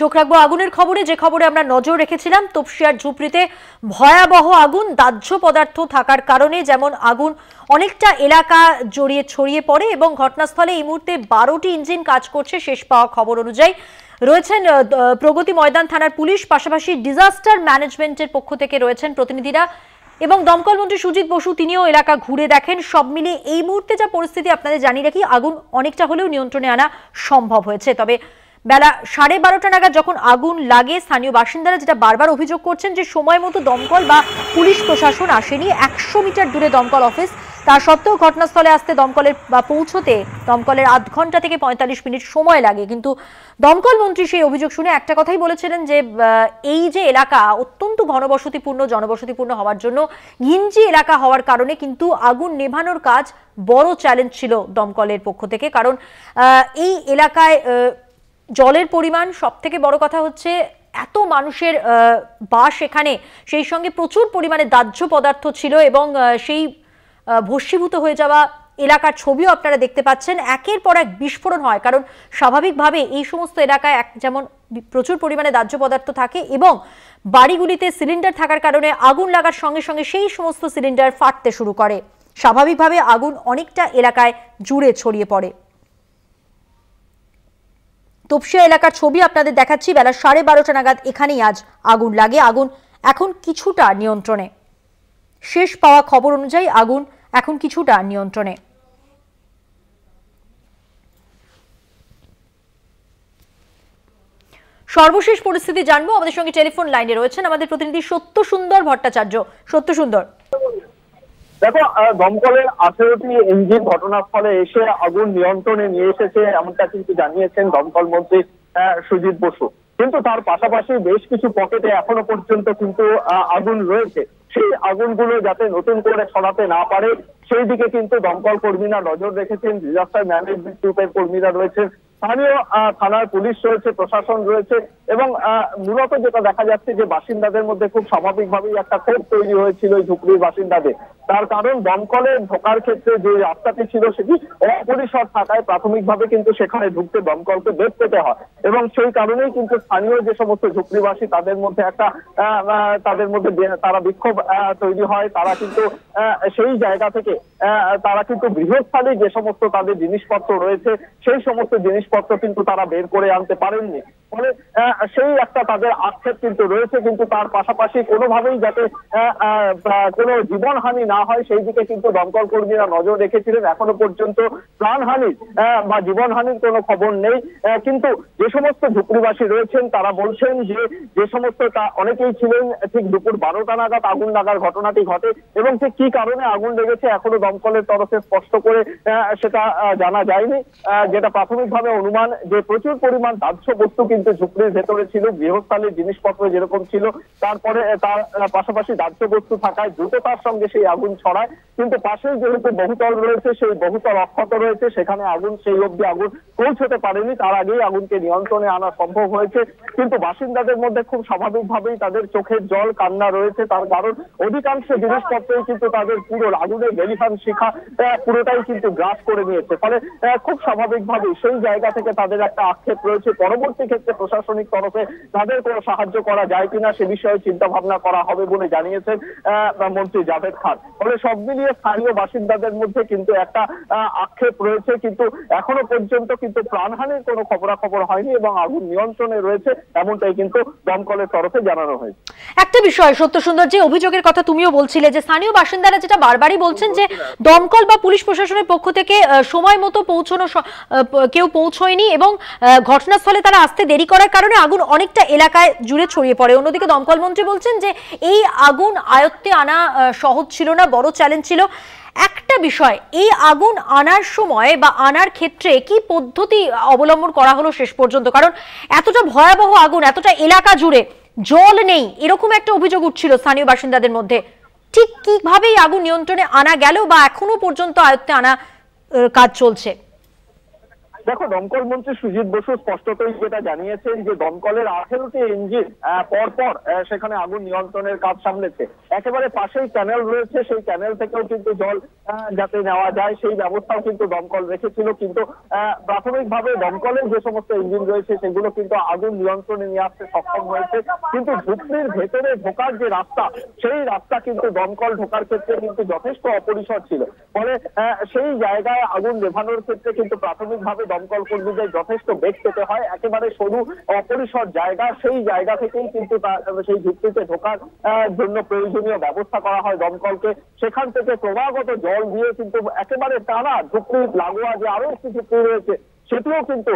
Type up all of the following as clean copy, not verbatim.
চোখ রাখবো আগুনের খবরে, যে খবরে আমরা নজর রেখেছিলাম। তপসিয়ার ঝুপড়িতে ভয়াবহ আগুন, দাহ্য পদার্থ থাকার কারণে যেমন আগুন অনেকটা এলাকা জড়িয়ে ছড়িয়ে পড়ে এবং ঘটনাস্থলে এই মুহূর্তে 12টি ইঞ্জিন কাজ করছে। শেষ পাওয়া খবর অনুযায়ী রয়েছেন প্রগতি ময়দান থানার পুলিশ, পাশাপাশি ডিজাস্টার ম্যানেজমেন্টের পক্ষ থেকে রয়েছেন প্রতিনিধিরা এবং দমকল মন্ত্রী সুজিত বসু, তিনিও এলাকা ঘুরে দেখেন। সব মিলিয়ে এই মুহূর্তে যা পরিস্থিতি আপনাদের জানিয়ে রাখি, আগুন অনেকটা হলেও নিয়ন্ত্রণে আনা সম্ভব হয়েছে। তবে বেলা 12:30 নাগাদ যখন আগুন লাগে, স্থানীয় বাসিন্দারা যেটা বারবার অভিযোগ করছেন যে সময় মতো দমকল বা পুলিশ প্রশাসন আসেনি। 100 মিটার দূরে দমকল অফিস, তা সত্ত্বেও ঘটনাস্থলে আসতে দমকলের বা পৌঁছতে দমকলের আধ ঘন্টা থেকে 45 মিনিট সময় লাগে। কিন্তু দমকল মন্ত্রী সেই অভিযোগ শুনে একটা কথাই বলেছিলেন যে এই যে এলাকা অত্যন্ত ঘনবসতিপূর্ণ, জনবসতিপূর্ণ হওয়ার জন্য, ঘিঞ্জি এলাকা হওয়ার কারণে কিন্তু আগুন নেভানোর কাজ বড় চ্যালেঞ্জ ছিল দমকলের পক্ষ থেকে। কারণ এই এলাকায় জলের পরিমাণ, সব থেকে বড় কথা হচ্ছে এত মানুষের বাস এখানে, সেই সঙ্গে প্রচুর পরিমাণে দাহ্য পদার্থ ছিল এবং সেই ভস্মীভূত হয়ে যাওয়া এলাকার ছবিও আপনারা দেখতে পাচ্ছেন। একের পর এক বিস্ফোরণ হয়, কারণ স্বাভাবিকভাবে এই সমস্ত এলাকায় যেমন প্রচুর পরিমাণে দাহ্য পদার্থ থাকে এবং বাড়িগুলিতে সিলিন্ডার থাকার কারণে আগুন লাগার সঙ্গে সঙ্গে সেই সমস্ত সিলিন্ডার ফাটতে শুরু করে। স্বাভাবিকভাবে আগুন অনেকটা এলাকায় জুড়ে ছড়িয়ে পড়ে। তপসিয়া এলাকার ছবি আপনাদের দেখাচ্ছি। বেলা 12:30 নাগাদ এখানেই আজ আগুন লাগে। আগুন এখন কিছুটা নিয়ন্ত্রণে। শেষ পাওয়া খবর অনুযায়ী আগুন এখন কিছুটা নিয়ন্ত্রণে। সর্বশেষ পরিস্থিতি জানবো। আমাদের সঙ্গে টেলিফোন লাইনে রয়েছেন আমাদের প্রতিনিধি সত্যসুন্দর ভট্টাচার্য। সত্যসুন্দর, দেখো, দমকলের 18টি ইঞ্জিন ঘটনাস্থলে এসে আগুন নিয়ন্ত্রণে নিয়ে এসেছে, এমনটা কিন্তু জানিয়েছেন দমকল মন্ত্রী সুজিত বসু। কিন্তু তার পাশাপাশি বেশ কিছু পকেটে এখনো পর্যন্ত কিন্তু আগুন রয়েছে। সেই আগুনগুলো যাতে নতুন করে ছড়াতে না পারে সেই দিকে কিন্তু দমকল কর্মীরা নজর রেখেছেন। ডিজাস্টার ম্যানেজমেন্ট গ্রুপের কর্মীরা রয়েছেন, স্থানীয় থানার পুলিশ রয়েছে, প্রশাসন রয়েছে এবং মূলত যেটা দেখা যাচ্ছে যে বাসিন্দাদের মধ্যে খুব স্বাভাবিকভাবেই একটা ক্ষোভ তৈরি হয়েছিল এই ঝুপড়ির বাসিন্দাদের। তার কারণ দমকলে ঢোকার ক্ষেত্রে যে রাস্তাটি ছিল সেটি অপরিসর থাকায় প্রাথমিকভাবে কিন্তু সেখানে ঢুকতে দমকলকে বেগ পেতে হয় এবং সেই কারণেই কিন্তু স্থানীয় যে সমস্ত ঝুপড়িবাসী তাদের মধ্যে তারা বিক্ষোভ তৈরি হয়। তারা কিন্তু সেই জায়গা থেকে তারা কিন্তু বৃহৎস্থানে যে সমস্ত তাদের জিনিসপত্র রয়েছে সেই সমস্ত জিনিসপত্র কিন্তু তারা বের করে আনতে পারেননি। ফলে সেই একটা তাদের আক্ষেপ কিন্তু রয়েছে। কিন্তু তার পাশাপাশি কোনোভাবেই যাতে কোনো জীবনহানি না হয় সেই দিকে কিন্তু দমকল কর্মীরা নজর রেখেছিলেন। এখনো পর্যন্ত প্রাণহানির বা জীবনহানির কোনো খবর নেই। কিন্তু যে সমস্ত ঝুপড়িবাসী রয়েছেন তারা বলছেন যে সমস্ত অনেকেই ছিলেন ঠিক দুপুর 12টা নাগাদ আগুন লাগার ঘটনাটি ঘটে এবং ঠিক কি কারণে আগুন লেগেছে এখনো দমকলের তরফে স্পষ্ট করে সেটা জানা যায়নি। যেটা প্রাথমিকভাবে অনুমান যে প্রচুর পরিমাণ দাহ্য বস্তু কিন্তু ঝুপড়ির ভেতরে ছিল, গৃহস্থালীর জিনিসপত্র যেরকম ছিল, তারপরে তার পাশাপাশি দাহ্য বস্তু থাকায় দ্রুততার সঙ্গে সেই আগুন ছড়ায়। কিন্তু পাশেই যেহেতু বহুতল রয়েছে, সেই বহুতল অক্ষত রয়েছে, সেখানে আগুন সেই অব্দি আগুন পৌঁছতে পারেনি। তার আগেই আগুনকে নিয়ন্ত্রণে আনা সম্ভব হয়েছে। কিন্তু বাসিন্দাদের মধ্যে খুব স্বাভাবিকভাবেই তাদের চোখের জল, কান্না রয়েছে। তার কারণ অধিকাংশ জিনিসপত্রই কিন্তু তাদের পুরো আগুনের টেলিফোন শিখা পুরোটাই কিন্তু গ্রাস করে নিয়েছে। ফলে খুব স্বাভাবিকভাবেই সেই জায়গা থেকে তাদের একটা আক্ষেপ রয়েছে। পরবর্তী ক্ষেত্রে প্রশাসনিক তরফে তাদের কোনো সাহায্য করা যায় কিনা সে বিষয়ে চিন্তা ভাবনা করা হবে বলে জানিয়েছেন মন্ত্রী জাভেদ খান। ফলে সব মিলিয়ে স্থানীয় বাসিন্দাদের মধ্যে কিন্তু একটা আক্ষেপ রয়েছে। কিন্তু এখনো পর্যন্ত কিন্তু প্রাণহানির কোনো খবরাখবর হয়নি এবং আগুন নিয়ন্ত্রণে রয়েছে, এমনটাই কিন্তু দমকলের তরফে জানানো হয়েছে। একটা বিষয় সত্যসুন্দর, যে অভিযোগের কথা তুমিও বলছিলে, যে স্থানীয় বাসিন্দারা যেটা বারবারই বলছেন যে দমকল বা পুলিশ প্রশাসনের পক্ষ থেকে সময় মতো কেউ পৌঁছয়নি এবং ঘটনাস্থলে তারা আসতে দেরি করার কারণে আগুন অনেকটা এলাকায় জুড়ে ছড়িয়ে পড়ে। অন্যদিকে দমকল মন্ত্রী বলছেন যে এই আগুন আয়ত্তে আনা সহজ ছিল না, বড় চ্যালেঞ্জ ছিল। একটা বিষয়, এই আগুন আনার সময় বা আনার ক্ষেত্রে কি পদ্ধতি অবলম্বন করা হলো শেষ পর্যন্ত? কারণ এতটা ভয়াবহ আগুন, এতটা এলাকা জুড়ে, জল নেই, এরকম একটা অভিযোগ উঠছিল স্থানীয় বাসিন্দাদের মধ্যে। ঠিক কিভাবে আগুন নিয়ন্ত্রণে আনা গেল বা এখনো পর্যন্ত আয়ত্তে আনা কাজ চলছে? দেখো, দমকল মন্ত্রী সুজিত বসু স্পষ্টতই যেটা জানিয়েছেন যে দমকলের 18টি ইঞ্জিন পরপর সেখানে আগুন নিয়ন্ত্রণের কাজ সামলেছে। একেবারে পাশেই ক্যানেল রয়েছে, সেই ক্যানেল থেকেও কিন্তু জল যাতে নেওয়া যায় সেই ব্যবস্থাও কিন্তু দমকল রেখেছিল, কিন্তু প্রাথমিকভাবে দমকলের যে সমস্ত ইঞ্জিন রয়েছে সেগুলো কিন্তু আগুন নিয়ন্ত্রণে নিয়ে আসতে সক্ষম হয়েছে। কিন্তু ঝুপড়ির ভেতরে ঢোকার যে রাস্তা, সেই রাস্তা কিন্তু দমকল ঢোকার ক্ষেত্রে কিন্তু যথেষ্ট অপরিসর ছিল। ফলে সেই জায়গায় আগুন নেভানোর ক্ষেত্রে কিন্তু প্রাথমিকভাবে দমকল কর্মীদের যথেষ্ট বেগ পেতে হয়। একেবারে সরু অপরিসর জায়গা, সেই জায়গা থেকেই কিন্তু সেই ঝুপড়িতে ঢোকার জন্য প্রয়োজনীয় ব্যবস্থা করা হয় দমকলকে। সেখান থেকে ক্রমাগত জল দিয়ে কিন্তু একেবারে টানা ঝুপড়ি লাগোয়া যে আরো একটি ঝুপড়ি রয়েছে সেটিও কিন্তু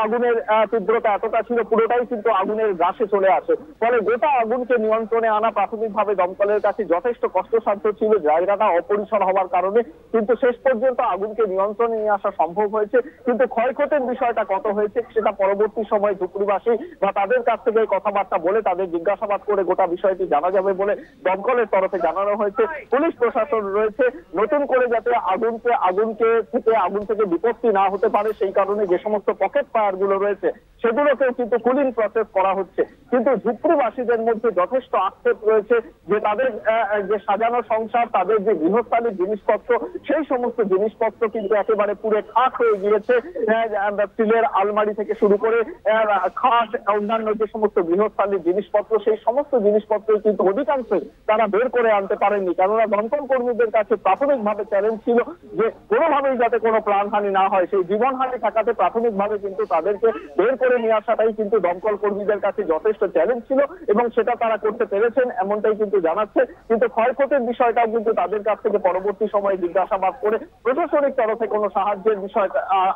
আগুনের তীব্রতা এতটা ছিল, পুরোটাই কিন্তু আগুনের গ্রাসে চলে আসে। ফলে গোটা আগুনকে নিয়ন্ত্রণে আনা প্রাথমিকভাবে দমকলের কাছে যথেষ্ট কষ্টসাধ্য ছিল, জায়গাটা অপরিসর হওয়ার কারণে। কিন্তু শেষ পর্যন্ত আগুনকে নিয়ন্ত্রণে নিয়ে আসা সম্ভব হয়েছে। কিন্তু ক্ষয়ক্ষতির বিষয়টা কত হয়েছে সেটা পরবর্তী সময় ঝুপড়িবাসী বা তাদের কাছ থেকে কথাবার্তা বলে তাদের জিজ্ঞাসাবাদ করে গোটা বিষয়টি জানা যাবে বলে দমকলের তরফে জানানো হয়েছে। পুলিশ প্রশাসন রয়েছে নতুন করে যাতে আগুন থেকে বিপত্তি না হতে পারে সেই কারণে যে সমস্ত পকেট ফায়ার গুলো রয়েছে সেগুলোকে কিন্তু কুলিং প্রসেস করা হচ্ছে। কিন্তু ঝুপড়িবাসীদের মধ্যে যথেষ্ট আক্ষেপ রয়েছে যে তাদের যে সাজানো সংসার, তাদের যে গৃহস্থালীর জিনিসপত্র, সেই সমস্ত জিনিসপত্র কিন্তু একেবারে পুরো খাট হয়ে গিয়েছে। স্টিলের আলমারি থেকে শুরু করে খাট, অন্যান্য যে সমস্ত গৃহস্থালীর জিনিসপত্র, সেই সমস্ত জিনিসপত্র কিন্তু অধিকাংশই তারা বের করে আনতে পারেননি। কেননা দমকল কর্মীদের কাছে প্রাথমিকভাবে চ্যালেঞ্জ ছিল যে কোনোভাবেই যাতে কোনো প্রাণহানি না হয়, সেই জীবনহানি ঠেকাতে প্রাথমিকভাবে কিন্তু তাদেরকে বের করে নিয়ে আসাটাই কিন্তু দমকল কর্মীদের কাছে যথেষ্ট চ্যালেঞ্জ ছিল এবং সেটা তারা করতে পেরেছেন এমনটাই কিন্তু জানাচ্ছে। কিন্তু ক্ষয়ক্ষতির বিষয়টাও কিন্তু তাদের কাছ থেকে পরবর্তী সময়ে জিজ্ঞাসাবাদ করে প্রশাসনিক তরফে কোনো সাহায্যের বিষয়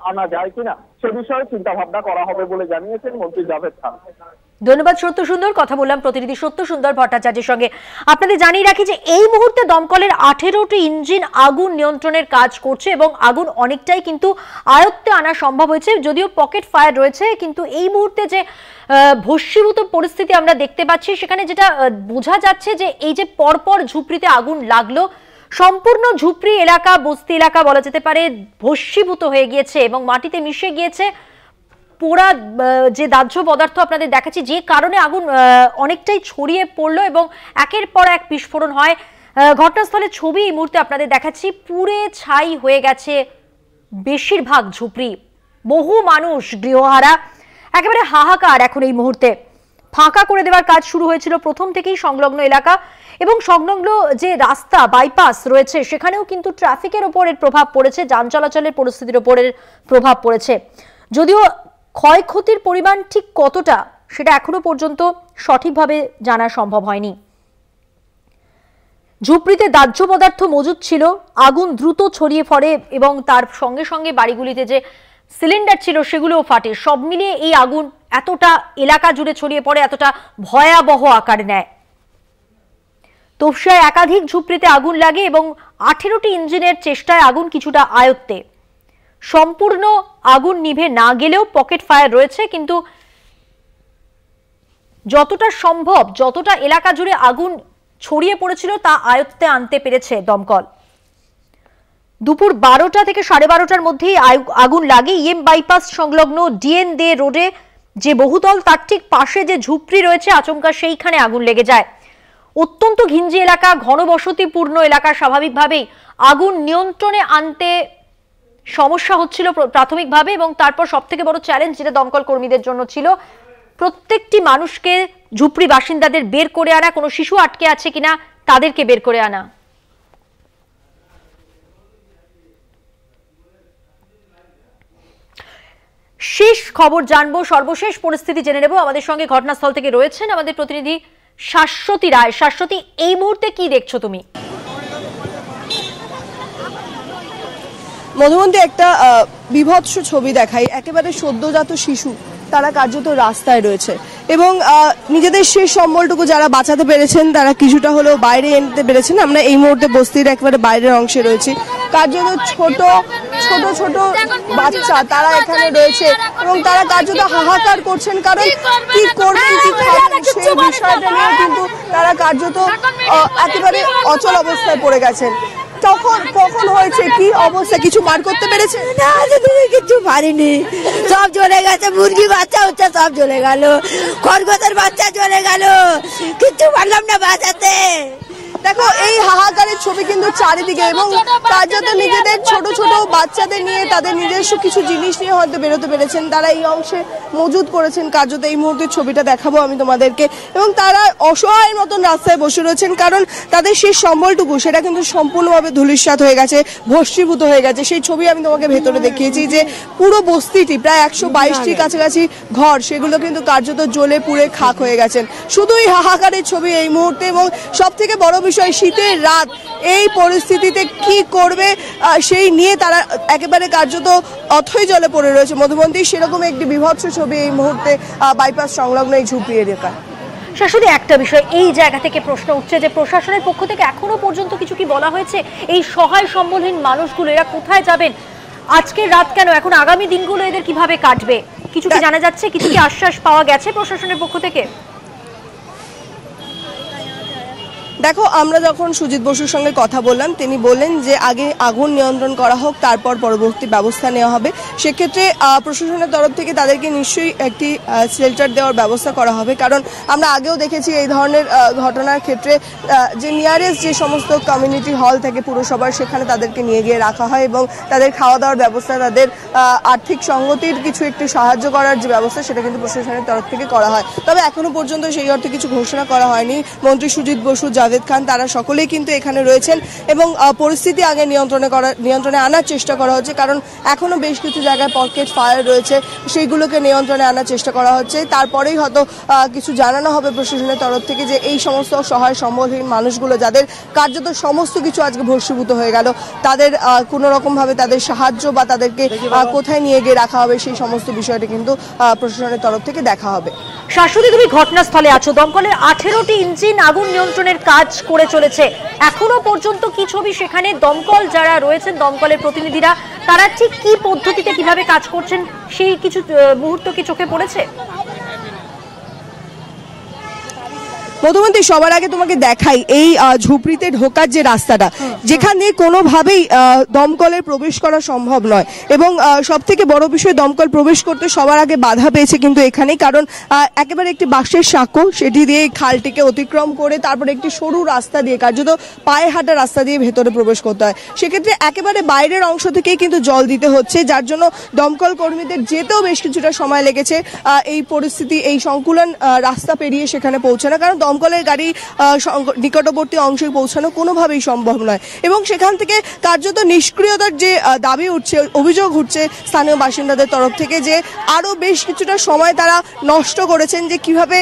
আনা যায় কিনা সে বিষয়ে চিন্তা ভাবনা করা হবে বলে জানিয়েছেন মন্ত্রী জাভেদ খান। ধন্যবাদ সত্য সুন্দর। কথা বললাম প্রতিনিধি সত্য সুন্দর ভট্টাচার্যের সঙ্গে। আপনাদের জানিয়ে রাখি যে এই মুহূর্তে দমকলের 18টি ইঞ্জিন আগুন নিয়ন্ত্রণের কাজ করছে এবং আগুন অনেকটাই কিন্তু আয়ত্তে আনা সম্ভব হয়েছে। যদিও পকেট ফায়ার রয়েছে, কিন্তু এই মুহূর্তে যে ভস্মীভূত পরিস্থিতি আমরা দেখতে পাচ্ছি সেখানে যেটা বোঝা যাচ্ছে যে এই যে পরপর ঝুপড়িতে আগুন লাগলো, সম্পূর্ণ ঝুপড়ি এলাকা, বস্তি এলাকা বলা যেতে পারে ভস্মীভূত হয়ে গিয়েছে এবং মাটিতে মিশে গিয়েছে। পোড়া যে দাহ্য পদার্থ আপনাদের দেখাচ্ছি, যে কারণে আগুন অনেকটাই ছড়িয়ে পড়লো এবং একের পর এক বিস্ফোরণ হয়। ঘটনাস্থলের ছবি এই মুহূর্তে আপনাদের দেখাচ্ছি, পুড়ে ছাই হয়ে গেছে বেশিরভাগ ঝুপড়ি, বহু মানুষ গৃহহারা, একেবারে হাহাকার। এখন এই মুহূর্তে ফাঁকা করে দেওয়ার কাজ শুরু হয়েছিল প্রথম থেকেই সংলগ্ন এলাকা এবং সংলগ্ন যে রাস্তা বাইপাস রয়েছে সেখানেও কিন্তু ট্রাফিকের ওপর এর প্রভাব পড়েছে, যান চলাচলের পরিস্থিতির ওপর এর প্রভাব পড়েছে। যদিও ক্ষয়ক্ষতির পরিমাণ ঠিক কতটা সেটা এখনো পর্যন্ত সঠিকভাবে জানা সম্ভব হয়নি। ঝুপড়িতে দাহ্য পদার্থ মজুদ ছিল, আগুন দ্রুত ছড়িয়ে পড়ে এবং তার সঙ্গে সঙ্গে বাড়িগুলিতে যে সিলিন্ডার ছিল সেগুলোও ফাটে। সব মিলিয়ে এই আগুন এতটা এলাকা জুড়ে ছড়িয়ে পড়ে, এতটা ভয়াবহ আকার নেয়। তপসিয়ায় একাধিক ঝুপড়িতে আগুন লাগে এবং 18টি ইঞ্জিনের চেষ্টায় আগুন কিছুটা আয়ত্তে। সম্পূর্ণ আগুন নিভে না গেলেও পকেট ফায়ার রয়েছে, কিন্তু যতটা সম্ভব, যতটা এলাকা জুড়ে আগুন ছড়িয়ে পড়েছিল তা আয়ত্তে আনতে পেরেছে দমকল। দুপুর 12টা থেকে 12:30টার মধ্যেই আগুন লাগে ইএম বাইপাস সংলগ্ন ডিএন দে রোডে যে বহুতল, তার ঠিক পাশে যে ঝুপড়ি রয়েছে আচমকা সেইখানে আগুন লেগে যায়। অত্যন্ত ঘিঞ্জি এলাকা, ঘনবসতিপূর্ণ এলাকা, স্বাভাবিকভাবেই আগুন নিয়ন্ত্রণে আনতে সমস্যা হচ্ছিল প্রাথমিকভাবে এবং তারপর সবথেকে বড় চ্যালেঞ্জ যেটা দমকল কর্মীদের জন্য ছিল, প্রত্যেকটি মানুষকে, ঝুপড়ি বাসিন্দাদের বের করে আনা, কোনো শিশু আটকে আছে কিনা তাদেরকে বের করে আনা। শেষ খবর জানবো, সর্বশেষ পরিস্থিতি জেনে নেব। আমাদের সঙ্গে ঘটনাস্থল থেকে রয়েছেন আমাদের প্রতিনিধি শাশ্বতী রায়। শাশ্বতী, এই মুহূর্তে কি দেখছো তুমি? মধুমন্তী, একটা বিভৎস ছবি দেখাই। একেবারে সদ্যজাত শিশু তারা কার্যত রাস্তায় রয়েছে এবং নিজেদের শেষ সম্বলটুকু যারা বাঁচাতে পেরেছেন তারা কিছুটা হলেও বাইরে এনতে পেরেছেন। আমরা এই মুহূর্তে বস্তির একেবারে বাইরের অংশে রয়েছি। কার্যত ছোট ছোট ছোট বাচ্চা তারা এখানে রয়েছে এবং তারা কার্যত হাহাকার করছেন, কারণ কি করবেন কি খাবেন সেই বিষয়টা নিয়ে কিন্তু তারা কার্যত একেবারে অচল অবস্থায় পড়ে গেছেন। কখন হয়েছে, কি অবস্থা, কিছু বার করতে পেরেছে? না তুমি কিছু পারিনি, সব চলে গেছে, মুরগি বাচ্চা হচ্ছে সব চলে গেল, খরগোশের বাচ্চা চলে গেল, কিছু পারলাম না বাঁচাতে। দেখো এই হাহাকারের ছবি কিন্তু চারিদিকে, এবং কার্যত নিজেদের ছোট ছোট বাচ্চাদের নিয়ে তাদের নিজস্ব কিছু জিনিস নিয়ে হয়তো বেরোতে পেরেছেন, তারা এই অংশে মজুদ করেছেন। কার্যত এই মুহূর্তের ছবিটা দেখাবো আমি তোমাদেরকে, এবং তারা অসহায়ের মতন রাস্তায় বসে রয়েছেন, কারণ তাদের সেই সম্বলটুকু সেটা কিন্তু সম্পূর্ণভাবে ধূলিসাৎ হয়ে গেছে, ভস্মীভূত হয়ে গেছে। সেই ছবি আমি তোমাকে ভেতরে দেখিয়েছি যে পুরো বস্তিটি প্রায় 122টির কাছাকাছি ঘর, সেগুলো কিন্তু কার্যত জ্বলে পুড়ে খাক হয়ে গেছেন। শুধু এই হাহাকারের ছবি এই মুহূর্তে, এবং সব থেকে বড় বিষয় শীতের রাত, এই পরিস্থিতিতে কি করবে সেই নিয়ে তারা একেবারে কার্যত অথই জলে পড়ে রয়েছে মধুবন্তী। সেরকম একটি বিভৎস ছবি এই মুহূর্তে বাইপাস সংলগ্ন এই ঝুপড়ি এলাকায়। শাশুড়ি, একটা বিষয় এই জায়গা থেকে প্রশ্ন উঠছে যে প্রশাসনের পক্ষ থেকে এখনো পর্যন্ত কিছু কি বলা হয়েছে? এই সহায় সম্বলহীন মানুষগুলো এরা কোথায় যাবেন? আজকের রাত কেন, এখন আগামী দিনগুলো এদের কিভাবে কাটবে, কিছু কি জানা যাচ্ছে? কিছু কি আশ্বাস পাওয়া গেছে প্রশাসনের পক্ষ থেকে? দেখো, আমরা যখন সুজিত বসুর সঙ্গে কথা বললাম, তিনি বললেন যে আগে আগুন নিয়ন্ত্রণ করা হোক, তারপর পরবর্তী ব্যবস্থা নেওয়া হবে। সেক্ষেত্রে প্রশাসনের তরফ থেকে তাদেরকে নিশ্চয়ই একটি শেল্টার দেওয়ার ব্যবস্থা করা হবে, কারণ আমরা আগেও দেখেছি এই ধরনের ঘটনার ক্ষেত্রে যে নিয়ারেস্ট যে সমস্ত কমিউনিটি হল থেকে পুরসভার, সেখানে তাদেরকে নিয়ে গিয়ে রাখা হয়, এবং তাদের খাওয়া দাওয়ার ব্যবস্থা, তাদের আর্থিক সংগতির কিছু একটু সাহায্য করার যে ব্যবস্থা, সেটা কিন্তু প্রশাসনের তরফ থেকে করা হয়। তবে এখনো পর্যন্ত সেই অর্থে কিছু ঘোষণা করা হয়নি। মন্ত্রী সুজিত বসু, জাভেদ খান, তারা সকলেই কিন্তু এখানে রয়েছেন, এবং পরিস্থিতি আগে নিয়ন্ত্রণে আনার চেষ্টা করা হচ্ছে, কারণ এখনো বেশ কিছু জায়গায় পকেট ফায়ার রয়েছে, সেইগুলোকে নিয়ন্ত্রণে আনার চেষ্টা করা হচ্ছে। তারপরেই হয়তো কিছু জানানো হবে প্রশাসনের তরফ থেকে যে এই সমস্ত সহায় সম্বলহীন মানুষগুলো, যাদের কার্যত সমস্ত কিছু আজকে ভস্মীভূত হয়ে গেল, তাদের কোনো রকমভাবে তাদের সাহায্য বা তাদেরকে কোথায় নিয়ে গিয়ে রাখা হবে, সেই সমস্ত বিষয়টি কিন্তু প্রশাসনের তরফ থেকে দেখা হবে। শাশুড়ি, তুমি ঘটনাস্থলে আছো, দমকলের 18টি ইঞ্জিন আগুন নিয়ন্ত্রণের কাজ করে চলেছে। এখনো পর্যন্ত কি ছবি সেখানে? দমকল যারা রয়েছেন, দমকলের প্রতিনিধিরা, তারা ঠিক কি পদ্ধতিতে কিভাবে কাজ করছেন, সেই কিছু মুহূর্ত কি চোখে পড়েছে? মধুবন্তী, সবার আগে তোমাকে দেখাই এই ঝুপড়িতে ঢোকার যে রাস্তাটা, যেখানে কোনোভাবেই দমকলের প্রবেশ করা সম্ভব নয়, এবং সব থেকে বড় বিষয়, দমকল প্রবেশ করতে সবার আগে বাধা পেয়েছে কিন্তু এখানেই, কারণ একেবারে একটি বাঁশের সাঁকো, সেটি দিয়ে খালটিকে অতিক্রম করে তারপরে একটি সরু রাস্তা দিয়ে, কার্যত পায়ে হাঁটা রাস্তা দিয়ে ভেতরে প্রবেশ করতে হয়। সেক্ষেত্রে একেবারে বাইরের অংশ থেকেই কিন্তু জল দিতে হচ্ছে, যার জন্য দমকল কর্মীদের যেতেও বেশ কিছুটা সময় লেগেছে এই পরিস্থিতি, এই সংকুলন রাস্তা পেরিয়ে সেখানে পৌঁছানো, কারণ দমকলের গাড়ি নিকটবর্তী অংশে পৌঁছানো কোনোভাবেই সম্ভব নয়। এবং সেখান থেকে কার্যত নিষ্ক্রিয়তার যে দাবি উঠছে, অভিযোগ উঠছে স্থানীয় বাসিন্দাদের তরফ থেকে, যে আরও বেশ কিছুটা সময় তারা নষ্ট করেছেন যে কিভাবে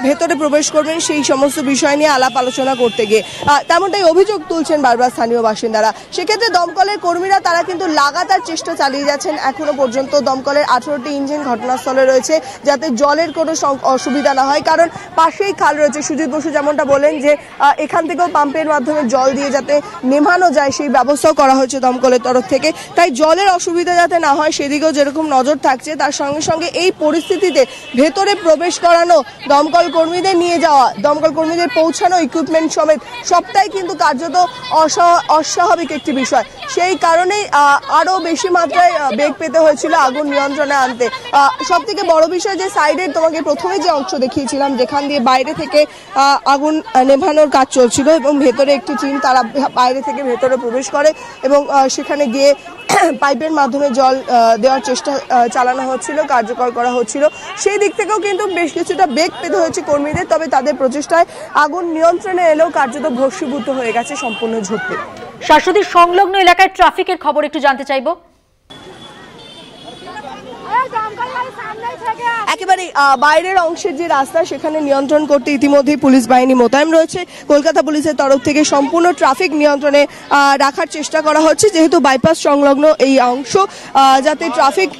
ভেতরে প্রবেশ করবেন সেই সমস্ত বিষয় নিয়ে আলাপ আলোচনা করতে গিয়ে, তেমনটাই অভিযোগ তুলছেন বারবার স্থানীয় বাসিন্দারা। সেক্ষেত্রে দমকলের কর্মীরা তারা কিন্তু লাগাতার চেষ্টা চালিয়ে যাচ্ছেন। এখনো পর্যন্ত দমকলের 18টি ইঞ্জিন ঘটনাস্থলে রয়েছে, যাতে জলের কোনো অসুবিধা না হয়, কারণ পাশেই খাল রয়েছে। সুজিত বসু যেমনটা বলেন যে এখান থেকেও পাম্পের মাধ্যমে জল দিয়ে যাতে নেমানো যায়, সেই ব্যবস্থাও করা হয়েছে দমকলের তরফ থেকে। তাই জলের অসুবিধা যাতে না হয় সেদিকেও যেরকম নজর থাকছে, তার সঙ্গে সঙ্গে এই পরিস্থিতিতে ভেতরে প্রবেশ করানো, দমকল কর্মীদের নিয়ে যাওয়া, দমকল কর্মীদের পৌঁছানো ইকুইপমেন্ট সমেত সবটাই কিন্তু কার্যত অস্বাভাবিক একটি বিষয়। সেই কারণেই আরও বেশি মাত্রায় বেগ পেতে হয়েছিল আগুন নিয়ন্ত্রণে আনতে। সব থেকে বড় বিষয় যে সাইডের তোমাকে প্রথমে যে অংশ দেখিয়েছিলাম, যেখান দিয়ে বাইরে থেকে আগুন নেভানোর কাজ চলছিল, এবং ভেতরে একটি টিম তারা বাইরে থেকে ভেতরে প্রবেশ করে, এবং সেখানে গিয়ে পাইপের মাধ্যমে জল দেওয়ার চেষ্টা চালানো হচ্ছিল, কার্যকর করা হচ্ছিল। সেই দিক থেকেও কিন্তু বেশ কিছুটা বেগ পেতে হয়েছে কর্মীদের, তবে তাদের প্রচেষ্টায় আগুন নিয়ন্ত্রণে এলেও কার্যত ভস্মীভূত হয়ে গেছে সম্পূর্ণ ঝুপড়ি। শাশ্বতীর সংলগ্ন এলাকায় ট্রাফিকের খবর একটু জানতে চাইবো। একেবারে বাইরের অংশের যে রাস্তা, সেখানে নিয়ন্ত্রণ করতে ইতিমধ্যেই পুলিশ বাহিনী মোতায়েন রয়েছে। কলকাতা পুলিশের তরফ থেকে সম্পূর্ণ ট্রাফিক নিয়ন্ত্রণে রাখার চেষ্টা করা হচ্ছে, যেহেতু বাইপাস সংলগ্ন এই অংশ, যাতে ট্রাফিক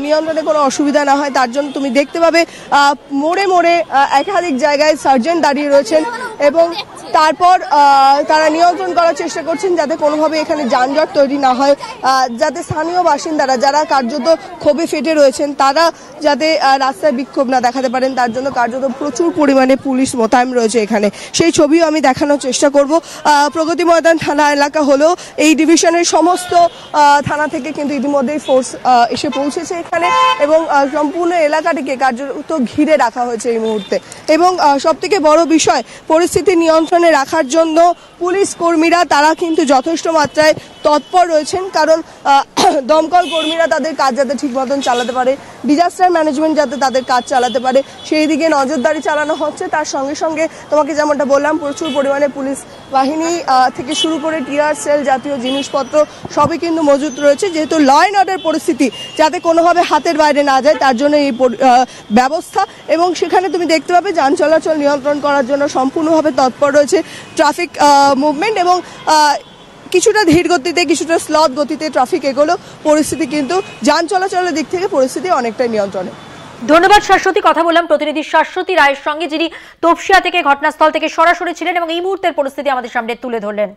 নিয়ন্ত্রণে কোনো অসুবিধা না হয়, তার জন্য তুমি দেখতে পাবে মোড়ে মোড়ে একাধিক জায়গায় সার্জেন্ট দাঁড়িয়ে রয়েছেন, এবং তারপর তারা নিয়ন্ত্রণ করার চেষ্টা করছেন যাতে কোনোভাবে এখানে যানজট তৈরি না হয়, যাতে স্থানীয় বাসিন্দারা যারা কার্যত ক্ষোভে ফেটে রয়েছেন তারা যাতে রাস্তায় বিক্ষোভ না দেখাতে পারেন, তার জন্য কার্যত প্রচুর পরিমাণে পুলিশ মোতায়েন রয়েছে এখানে। সেই ছবিও আমি দেখানোর চেষ্টা করব। প্রগতি ময়দান থানা এলাকা হলো এই ডিভিশনের সমস্ত থানা থেকে কিন্তু ইতিমধ্যেই ফোর্স এসে পৌঁছেছে এখানে এবং সম্পূর্ণ এলাকাটিকে কার্যত ঘিরে রাখা হয়েছে এই মুহূর্তে। এবং সবথেকে বড় বিষয়, পরিস্থিতি নিয়ন্ত্রণে রাখার জন্য পুলিশ কর্মীরা তারা কিন্তু যথেষ্ট মাত্রায় তৎপর রয়েছেন, কারণ দমকল কর্মীরা তাদের কাজ যাতে ঠিক মতন চালাতে পারে, ডিজাস্টার ম্যানেজমেন্ট যাতে তাদের কাজ চালাতে পারে সেই দিকে নজরদারি চালানো হচ্ছে। তার সঙ্গে সঙ্গে তোমাকে যেমনটা বললাম, প্রচুর পরিমাণে পুলিশ বাহিনী থেকে শুরু করে টিয়ার সেল জাতীয় জিনিসপত্র সবই কিন্তু মজুত রয়েছে, যেহেতু ল অ্যান্ড অর্ডার পরিস্থিতি যাতে কোনোভাবে হাতের বাইরে না যায় তার জন্য এই ব্যবস্থা। এবং সেখানে তুমি দেখতে পাবে যান চলাচল নিয়ন্ত্রণ করার জন্য সম্পূর্ণভাবে তৎপর রয়েছে ট্রাফিক মুভমেন্ট এবং কিছুটা ধীর গতিতে কিছুটা স্লথ গতিতে ট্রাফিক এগুলো পরিস্থিতি কিন্তু যান চলাচলের দিক থেকে পরিস্থিতি অনেকটাই নিয়ন্ত্রণে। ধন্যবাদ শাশ্বতী। কথা বললাম প্রতিনিধি শাশ্বতী রায়ের সঙ্গে, যিনি তপসিয়া থেকে ঘটনাস্থল থেকে সরাসরি ছিলেন এবং এই মুহূর্তের পরিস্থিতি আমাদের সামনে তুলে ধরলেন।